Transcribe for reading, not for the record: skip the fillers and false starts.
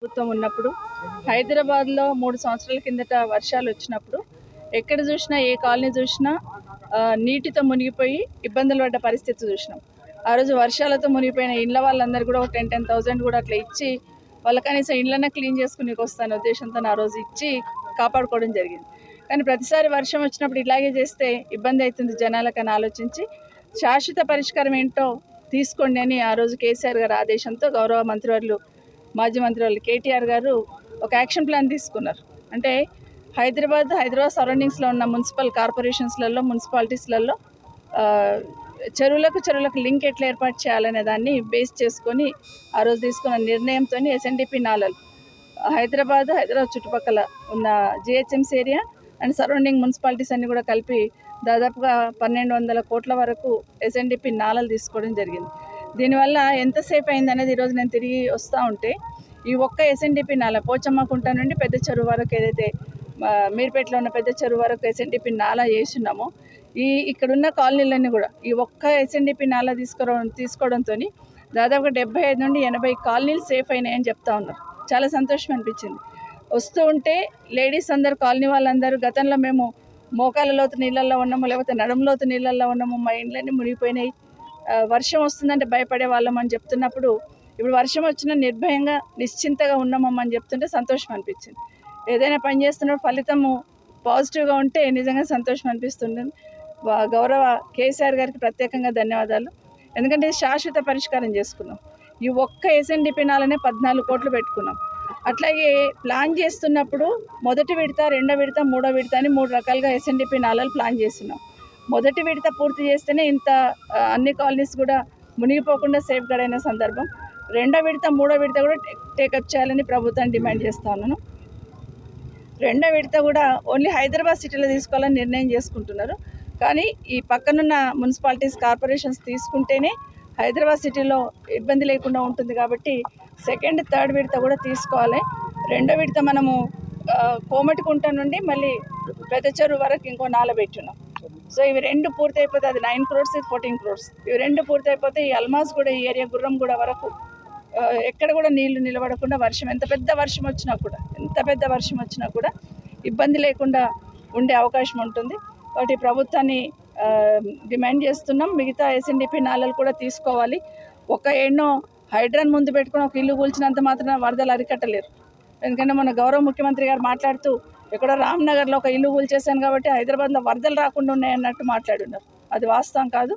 ప్రభుత్వం ఉన్నప్పుడు హైదరాబాద్లో 3 సంవత్సరాల కిందట వర్షాలు వచ్చినప్పుడు ఎక్కడ చూసినా ఏ కాలనీ చూసినా నీటితో మునిగిపోయి ఇబ్బందులు పడ్డ పరిస్థితి చూసినాం. ఆ రోజు వర్షాలతో మునిగిపోయిన ఇళ్ళ వాళ్ళందరూ కూడా ఒక 10,000 కూడా అట్లా ఇచ్చి వాళ్ళ కనీసం ఇళ్ళనే క్లీన్ చేసుకునేకి వస్తాను ఉద్దేశంతో ఆ రోజు ఇచ్చి కాపాడుకోవడం జరిగింది. కానీ ప్రతిసారి వర్షం వచ్చినప్పుడు ఇలాగే చేస్తే ఇబ్బంది అవుతుంది జనాలకని ఆలోచించి శాశ్వత పరిష్కారం ఏంటో తీసుకోండి అని ఆ రోజు కేసీఆర్ గారి ఆదేశంతో గౌరవ మంత్రివర్యులు మాజీ మంత్రివర్యులు కేటీఆర్ గారు ఒక యాక్షన్ ప్లాన్ తీసుకున్నారు. అంటే హైదరాబాద్ సరౌండింగ్స్లో ఉన్న మున్సిపల్ కార్పొరేషన్స్లలో మున్సిపాలిటీస్లలో చెరువులకు లింక్ ఎట్లా ఏర్పాటు చేయాలనే దాన్ని బేస్ చేసుకొని ఆ రోజు తీసుకున్న నిర్ణయంతో ఎస్ఎన్డిపి నాలలు హైదరాబాద్ చుట్టుపక్కల ఉన్న GHMC area and surrounding municipalities అన్ని కూడా కలిపి దాదాపుగా 1,200 కోట్ల వరకు ఎస్ఎన్డిపి నాలలు తీసుకోవడం జరిగింది. దీనివల్ల ఎంతసేపు అయింది అనేది ఈరోజు నేను తిరిగి వస్తూ ఉంటే ఈ ఒక్క ఎస్ఎన్డిపి నాల పోచమ్మకుంట నుండి పెద్ద చెరువు వరకు ఏదైతే మీర్పేటలో ఉన్న పెద్ద చెరువు వరకు ఎస్ఎన్డిపి నాలా చేస్తున్నామో ఇక్కడున్న కాలనీలన్నీ కూడా ఈ ఒక్క ఎస్ఎన్డిపి నాలా తీసుకోవడంతో దాదాపుగా 75 నుండి 80 కాలనీలు సేఫ్ అయినాయని చెప్తా ఉన్నారు. చాలా సంతోషం అనిపించింది. వస్తూ ఉంటే లేడీస్ అందరు కాలనీ వాళ్ళందరూ గతంలో మేము మోకాల లోతు నీళ్ళల్లో ఉన్నాము, లేకపోతే నడుము లోతు నీళ్ళల్లో ఉన్నాము, మా ఇండ్లన్నీ మునిగిపోయినాయి, వర్షం వస్తుందంటే భయపడే వాళ్ళం అని చెప్తున్నప్పుడు ఇప్పుడు వర్షం వచ్చినా నిర్భయంగా నిశ్చింతగా ఉన్నామని చెప్తుంటే సంతోషం అనిపించింది. ఏదైనా పని చేస్తున్నప్పుడు ఫలితము పాజిటివ్గా ఉంటే నిజంగా సంతోషం అనిపిస్తుంది. గౌరవ కేసీఆర్ గారికి ప్రత్యేకంగా ధన్యవాదాలు. ఎందుకంటే శాశ్వత పరిష్కారం చేసుకున్నాం. ఈ ఒక్క ఎస్ఎన్డిపి నాలనే 14 కోట్లు పెట్టుకున్నాం. అట్లాగే ప్లాన్ చేస్తున్నప్పుడు మొదటి విడత, రెండో విడత, మూడో విడత అని 3 రకాలుగా ఎస్ఎన్డిపి నాలలు ప్లాన్ చేస్తున్నాం. మొదటి విడత పూర్తి చేస్తేనే ఇంత అన్ని కాలనీస్ కూడా మునిగిపోకుండా సేఫ్ గార్డ్ అయిన సందర్భం. రెండో విడత, మూడో విడత కూడా టేకప్ చేయాలని ప్రభుత్వాన్ని డిమాండ్ చేస్తా ఉన్నాను. రెండో విడత కూడా ఓన్లీ హైదరాబాద్ సిటీలో తీసుకోవాలని నిర్ణయం చేసుకుంటున్నారు. కానీ ఈ పక్కనున్న మున్సిపాలిటీస్ కార్పొరేషన్స్ తీసుకుంటేనే హైదరాబాద్ సిటీలో ఇబ్బంది లేకుండా ఉంటుంది. కాబట్టి సెకండ్, థర్డ్ విడత కూడా తీసుకోవాలి. రెండో విడత మనము కోమటికుంట నుండి మళ్ళీ పెద్ద చెరువు వరకు ఇంకో నాల పెట్టున్నాం. సో ఇవి 2 పూర్తి అయిపోతే అది 9 crores, 14 crores. ఇవి 2 పూర్తి అయిపోతే ఈ అల్మాస్ కూడా ఈ ఏరియా గుర్రంగూడ వరకు ఎక్కడ కూడా నీళ్లు నిలబడకుండా ఎంత పెద్ద వర్షం వచ్చినా కూడా ఇబ్బంది లేకుండా ఉండే అవకాశం ఉంటుంది. కాబట్టి ప్రభుత్వాన్ని డిమాండ్ చేస్తున్నాం. మిగతా ఎస్ఎన్డిపి నాలలు కూడా తీసుకోవాలి. ఎన్నో హైడ్రాన్ ముందు పెట్టుకుని ఒక ఇల్లు కూల్చినంత మాత్రం వరదలు అరికట్టలేరు. ఎందుకంటే మన గౌరవ ముఖ్యమంత్రి గారు మాట్లాడుతూ ఎక్కడో రామ్నగర్లో ఒక ఇల్లు కూల్చేశాను కాబట్టి హైదరాబాద్లో వరదలు రాకుండా ఉన్నాయన్నట్టు మాట్లాడున్నారు. అది వాస్తవం కాదు.